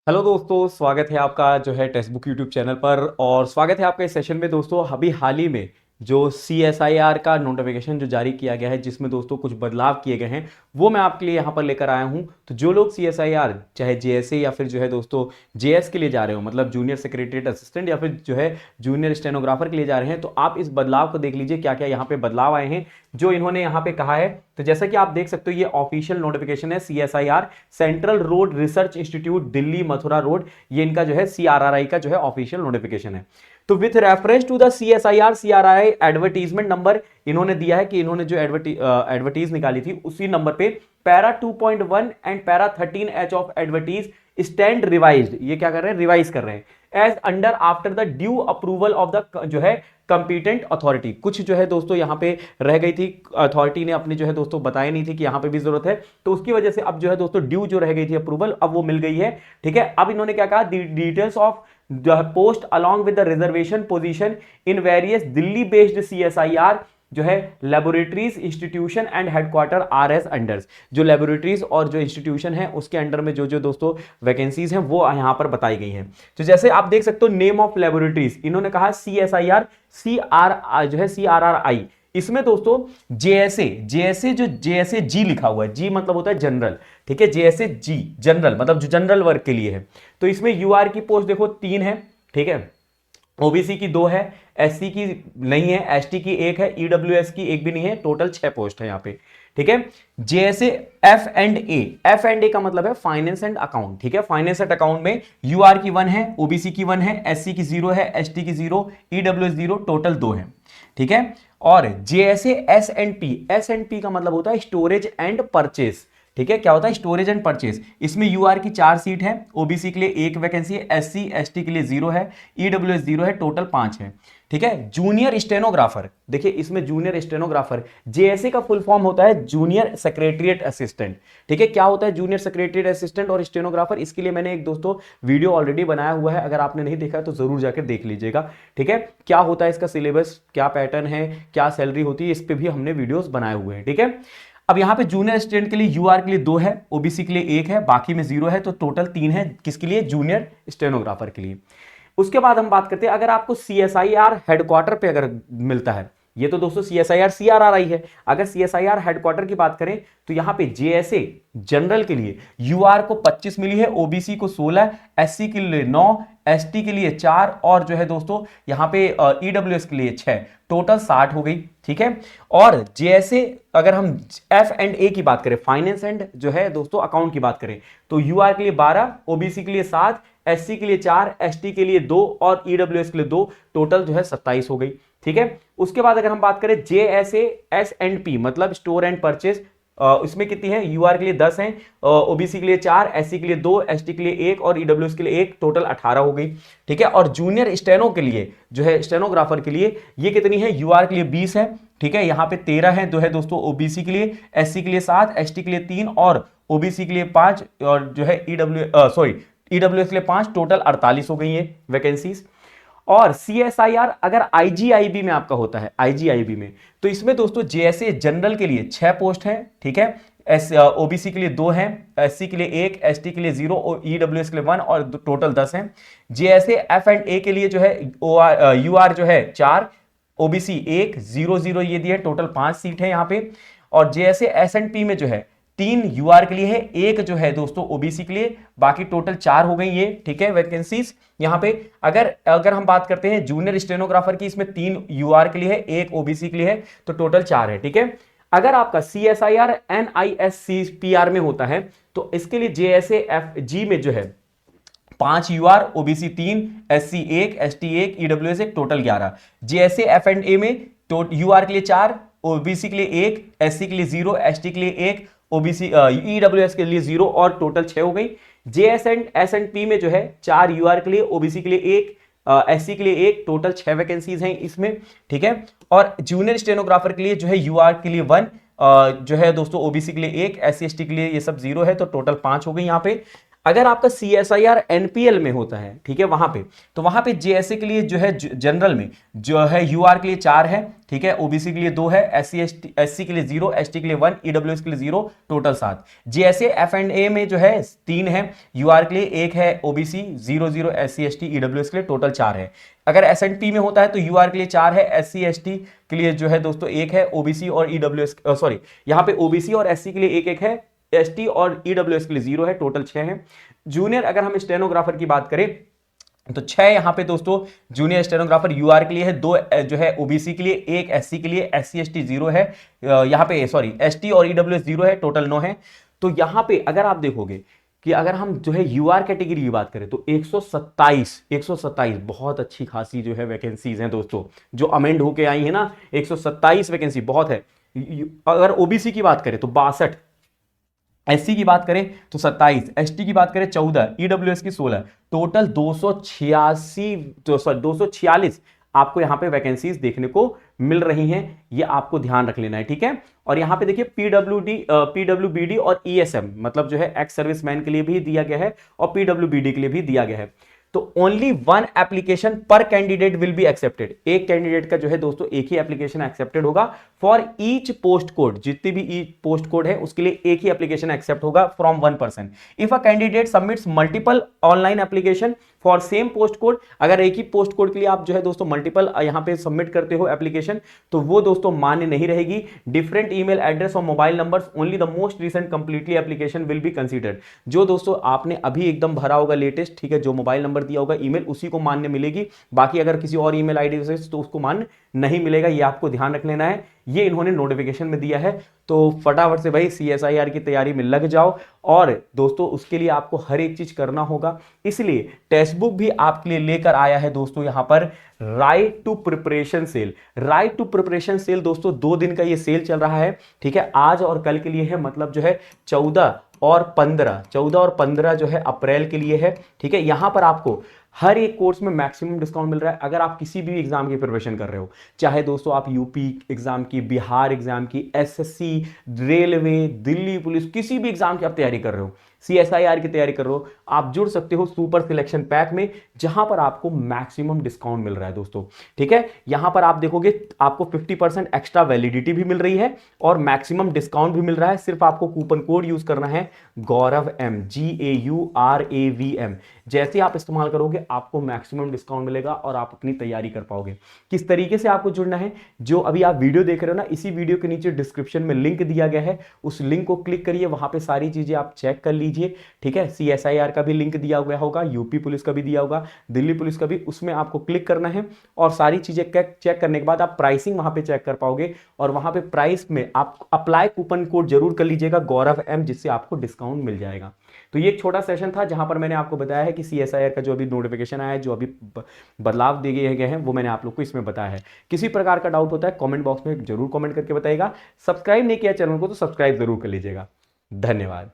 Hello दोस्तों, स्वागत है आपका जो है टेक्स्ट बुक यूट्यूब चैनल पर। और स्वागत है आपका इस सेशन में। दोस्तों अभी हाल ही में जो CSIR का नोटिफिकेशन जो जारी किया गया है, जिसमें दोस्तों कुछ बदलाव किए गए हैं, वो मैं आपके लिए यहाँ पर लेकर आया हूँ। तो जो लोग CSIR चाहे JSA या फिर जो है दोस्तों JS के लिए जा रहे हो, मतलब जूनियर सेक्रेटरीट असिस्टेंट या फिर जो है जूनियर स्टेनोग्राफर के लिए जा रहे हैं, तो आप इस बदलाव को देख लीजिए क्या क्या यहाँ पे बदलाव आए हैं जो इन्होंने यहाँ पे कहा है। तो जैसा कि आप देख सकते हो, ये ऑफिशियल नोटिफिकेशन है CSIR central road research institute Delhi Mathura road, ये इनका जो है CRRI का जो है ऑफिशियल नोटिफिकेशन है। तो with reference to the CSIR CRRI advertisement number इन्होंने दिया है कि इन्होंने जो एडवर्टीज निकाली थी उसी नंबर पे para 2.1 and para 13H of advertise stand revised, ये क्या कर रहे हैं, रिवाइज कर रहे हैं as under after the due approval of the जो है कंपीटेंट अथॉरिटी। कुछ जो है दोस्तों यहाँ पे रह गई थी, अथॉरिटी ने अपनी जो है दोस्तों बताया नहीं थी कि यहाँ पे भी जरूरत है, तो उसकी वजह से अब जो है दोस्तों ड्यू जो रह गई थी अप्रूवल, अब वो मिल गई है। ठीक है, अब इन्होंने क्या कहा, details of the post along with the reservation position in various Delhi based CSIR जो है laboratories institution and headquarter RS अंडर्स, जो लेबोरेटरीज और जो इंस्टीट्यूशन है उसके अंडर में जो जो दोस्तों वैकेंसीज हैं वो यहां पर बताई गई हैं। तो जैसे आप देख सकते हो, नेम ऑफ लेबोरेटरीज इन्होंने कहा CSIR CR जो है CRRI। इसमें दोस्तों JSA जो JSA G लिखा हुआ है, जी मतलब होता है जनरल। ठीक है, JSA G जनरल मतलब जो जनरल वर्क के लिए है। तो इसमें UR की पोस्ट देखो 3 है। ठीक है, OBC की 2 है, SC की नहीं है, ST की 1 है, EWS की 1 भी नहीं है, टोटल 6 पोस्ट है यहाँ पे। ठीक है, JSA F&A का मतलब है फाइनेंस एंड अकाउंट। ठीक है, फाइनेंस एंड अकाउंट में UR की 1 है, OBC की 1 है, SC की 0 है, ST की 0, EWS 0, टोटल 2 है। ठीक है, और JSA S&P का मतलब होता है स्टोरेज एंड परचेस। ठीक है, क्या होता है स्टोरेज एंड परचेज। इसमें UR की 4 सीट है, OBC के लिए 1 वैकेंसी है, SC ST के लिए 0 है, EWS 0 है, टोटल 5 है। ठीक है, जूनियर स्टेनोग्राफर, देखिए इसमें जूनियर स्टेनोग्राफर JSA का फुल फॉर्म होता है जूनियर सेक्रेटरीट असिस्टेंट। ठीक है, क्या होता है जूनियर सेक्रेटरीट असिस्टेंट और स्टेनोग्राफर, इसके लिए मैंने एक दोस्तों वीडियो ऑलरेडी बनाया हुआ है, अगर आपने नहीं देखा तो जरूर जाकर देख लीजिएगा। ठीक है, क्या होता है इसका सिलेबस, क्या पैटर्न है, क्या सैलरी होती है, इस पर भी हमने वीडियोस बनाए हुए हैं। ठीक है, अब यहां पे जूनियर स्टूडेंट के लिए UR के लिए 2 है, OBC के लिए 1 है, बाकी में 0 है, तो टोटल 3 है किसके लिए, जूनियर स्टेनोग्राफर के लिए। उसके बाद हम बात करते हैं, अगर आपको CSIR हेडक्वार्टर पे अगर मिलता है, ये तो दोस्तों CSIR CRRI है, अगर CSIR हेडक्वार्टर की बात करें तो यहां पे JSA जनरल के लिए UR को 25 मिली है, OBC को 16, SC के लिए 9, ST के लिए 4 और जो है दोस्तों यहां पे EWS के लिए 6, टोटल 60 हो गई। ठीक है, और JSA अगर हम F&A की बात करें, फाइनेंस एंड जो है दोस्तों अकाउंट की बात करें, तो UR के लिए 12, OBC के लिए 7, SC के लिए 4, ST के लिए 2 और EWS के लिए 2, टोटल जो है 27 हो गई। ठीक है, उसके बाद अगर हम बात करें JSA S&P मतलब स्टोर एंड परचेज, इसमें कितनी है, UR के लिए 10 है, OBC के लिए 4, SC के लिए 2, ST के लिए 1 और EWS के लिए 1, टोटल 18 हो गई। ठीक है, और जूनियर स्टेनो के लिए जो है स्टेनोग्राफर के लिए ये कितनी है, UR के लिए 20 है। ठीक है, यहां पे 13 है जो है दोस्तों OBC के लिए, SC के लिए 7, ST के लिए 3 और OBC के लिए 5 और जो है EWS के लिए 5, टोटल 48 हो गई है वैकेंसीज। और CSIR अगर IGIB में आपका होता है, IGIB में, तो इसमें दोस्तों JSA जनरल के लिए 6 पोस्ट है। ठीक है, OBC के लिए 2 है, SC के लिए 1, ST के लिए 0 और EWS के लिए 1 और टोटल 10 है। JSA F&A के लिए जो है UR जो है 4, OBC 1, 0 0 ये दिए, टोटल 5 सीट है यहाँ पे। और JSA S&P में जो है 3 UR के लिए है, 1 जो है दोस्तों OBC के लिए, बाकी टोटल 4 हो गई ये। ठीक है, वैकेंसीज यहां पे अगर हम बात करते हैं जूनियर स्टेनोग्राफर की, इसमें 3 UR के लिए है, 1 OBC के लिए है, तो टोटल 4 है। ठीक है, अगर आपका CSIR NISCPR में होता है तो इसके लिए JSA FG में जो है 5 UR, OBC 3, SC 1, ST 1, EWS 1, total 11। JSA F&A में UR के लिए 4, OBC के लिए 1, SC के लिए 0, ST के लिए 1, OBC EWS के लिए 0 और टोटल 6 हो गई। JSA&P में जो है 4 UR के लिए, OBC के लिए 1, SC के लिए 1, टोटल 6 वैकेंसीज हैं इसमें। ठीक है, और जूनियर स्टेनोग्राफर के लिए जो है UR के लिए 1, जो है दोस्तों OBC के लिए 1, SC ST के लिए ये सब 0 है, तो टोटल 5 हो गई यहाँ पे। अगर आपका CSIR NPL में होता है, ठीक है, वहां पे, तो वहां पे JSA के लिए जो है जनरल में जो है UR के लिए 4 है, ठीक है, OBC के लिए 2 है, SC के लिए 0, ST के लिए 1, EWS के लिए 0, टोटल 7। JSA F&A में जो है 3 है, UR के लिए 1 है, OBC 0 0, SC ST EWS के लिए टोटल 4 है। अगर S&P में होता है तो UR के लिए 4 है, SC ST के लिए जो है दोस्तों 1 है, OBC और EWS सॉरी, यहां पे OBC और SC के लिए 1 1 है, ST और EWS के लिए 0 है, टोटल 6 है। जूनियर अगर हम स्टेनोग्राफर की बात करें तो 6 यहां पे दोस्तों जूनियर स्टेनोग्राफर UR के लिए है, 2 जो है OBC के लिए, 1 SC के लिए, SC ST 0 है, यहां पे सॉरी ST और EWS 0 है, टोटल 9 है। तो यहां पे अगर आप देखोगे कि अगर हम जो है UR कैटेगरी की बात करें तो 127 बहुत अच्छी खासी जो है वैकेंसीज हैं दोस्तों, जो अमेंड होके आई है ना, 127 वैकेंसी बहुत है। अगर OBC की बात करें तो 62, SC की बात करें तो 27, ST की बात करें 14, EWS की 16, टोटल 286 246 आपको यहां पे वैकेंसीज देखने को मिल रही हैं। ये आपको ध्यान रख लेना है, ठीक है। और यहां पे देखिए PWBD और ESM मतलब जो है एक्स सर्विसमैन के लिए भी दिया गया है और PWBD के लिए भी दिया गया है। तो ओनली 1 एप्लीकेशन पर कैंडिडेट विल बी एक्सेप्टेड, एक कैंडिडेट का जो है दोस्तों एक ही एप्लीकेशन एक्सेप्टेड होगा फॉर ईच पोस्ट कोड, जितनी भी पोस्ट कोड है उसके लिए एक ही एप्लीकेशन एक्सेप्ट होगा from 1 person. If a candidate submits multiple online application for same post code, अगर एक ही पोस्ट कोड के लिए आप जो है दोस्तों मल्टीपल यहां पे सबमिट करते हो एप्लीकेशन, तो वो दोस्तों मान्य नहीं रहेगी। डिफरेंट ईमेल एड्रेस और mobile numbers, only the most recent completely application will be considered. जो दोस्तों आपने अभी एकदम भरा होगा लेटेस्ट, ठीक है, जो मोबाइल नंबर दिया होगा ईमेल, उसी को मान्य मिलेगी। बाकी अगर किसी और ईमेल आईडी से तो उसको मान्य नहीं मिलेगा, ये आपको ध्यान रख लेना है। ये इन्होंने नोटिफिकेशन में दिया है, तो फटाफट से भाई CSIR की तैयारी में लग जाओ। और दोस्तों उसके लिए आपको हर एक चीज करना होगा, इसलिए टेक्स्ट बुक भी आपके लिए लेकर आया है दोस्तों यहां पर right to preparation cell. Right to preparation cell दोस्तों 2 दिन का ये सेल चल रहा है, ठीक है, आज और कल के लिए है, मतलब जो है 14 और 15 जो है अप्रैल के लिए है, ठीक है। यहां पर आपको हर एक कोर्स में मैक्सिमम डिस्काउंट मिल रहा है। अगर आप किसी भी एग्जाम की प्रिपरेशन कर रहे हो, चाहे दोस्तों आप यूपी एग्जाम की, बिहार एग्जाम की, SSC, रेलवे, दिल्ली पुलिस, किसी भी एग्जाम की आप तैयारी कर रहे हो, CSIR की तैयारी कर रहे हो, आप जुड़ सकते हो सुपर सिलेक्शन पैक में, जहां पर आपको मैक्सिमम डिस्काउंट मिल रहा है दोस्तों, ठीक है। यहां पर आप देखोगे आपको 50% एक्स्ट्रा वैलिडिटी भी मिल रही है और मैक्सिमम डिस्काउंट भी मिल रहा है। सिर्फ आपको कूपन कोड यूज करना है गौरव M, GAURAVM। जैसे आप इस्तेमाल करोगे आपको मैक्सिमम डिस्काउंट मिलेगा और आप अपनी तैयारी कर पाओगे। किस तरीके से आपको जुड़ना है, जो अभी आप वीडियो देख रहे हो ना, इसी वीडियो के नीचे डिस्क्रिप्शन में लिंक दिया गया है, उस लिंक को क्लिक करिए, वहां पे सारी चीजें आप चेक कर लीजिए, ठीक है। CSIR का भी लिंक दिया हुआ होगा, यूपी पुलिस का भी दिया होगा, दिल्ली पुलिस का भी, उसमें आपको क्लिक करना है और सारी चीजें चेक करने के बाद आप प्राइसिंग वहां पे चेक कर पाओगे और वहां पे प्राइस में आप अप्लाई कूपन कोड जरूर कर लीजिएगा गौरव M, जिससे आपको डिस्काउंट मिल जाएगा। तो ये एक छोटा सेशन था जहां पर मैंने आपको बताया है कि CSIR का जो अभी नोटिफिकेशन आया है, जो अभी बदलाव दिए गए हैं, वो मैंने आप लोग को इसमें बताया है। किसी प्रकार का डाउट होता है कमेंट बॉक्स में जरूर कमेंट करके बताइएगा। सब्सक्राइब नहीं किया चैनल को तो सब्सक्राइब जरूर कर लीजिएगा। धन्यवाद।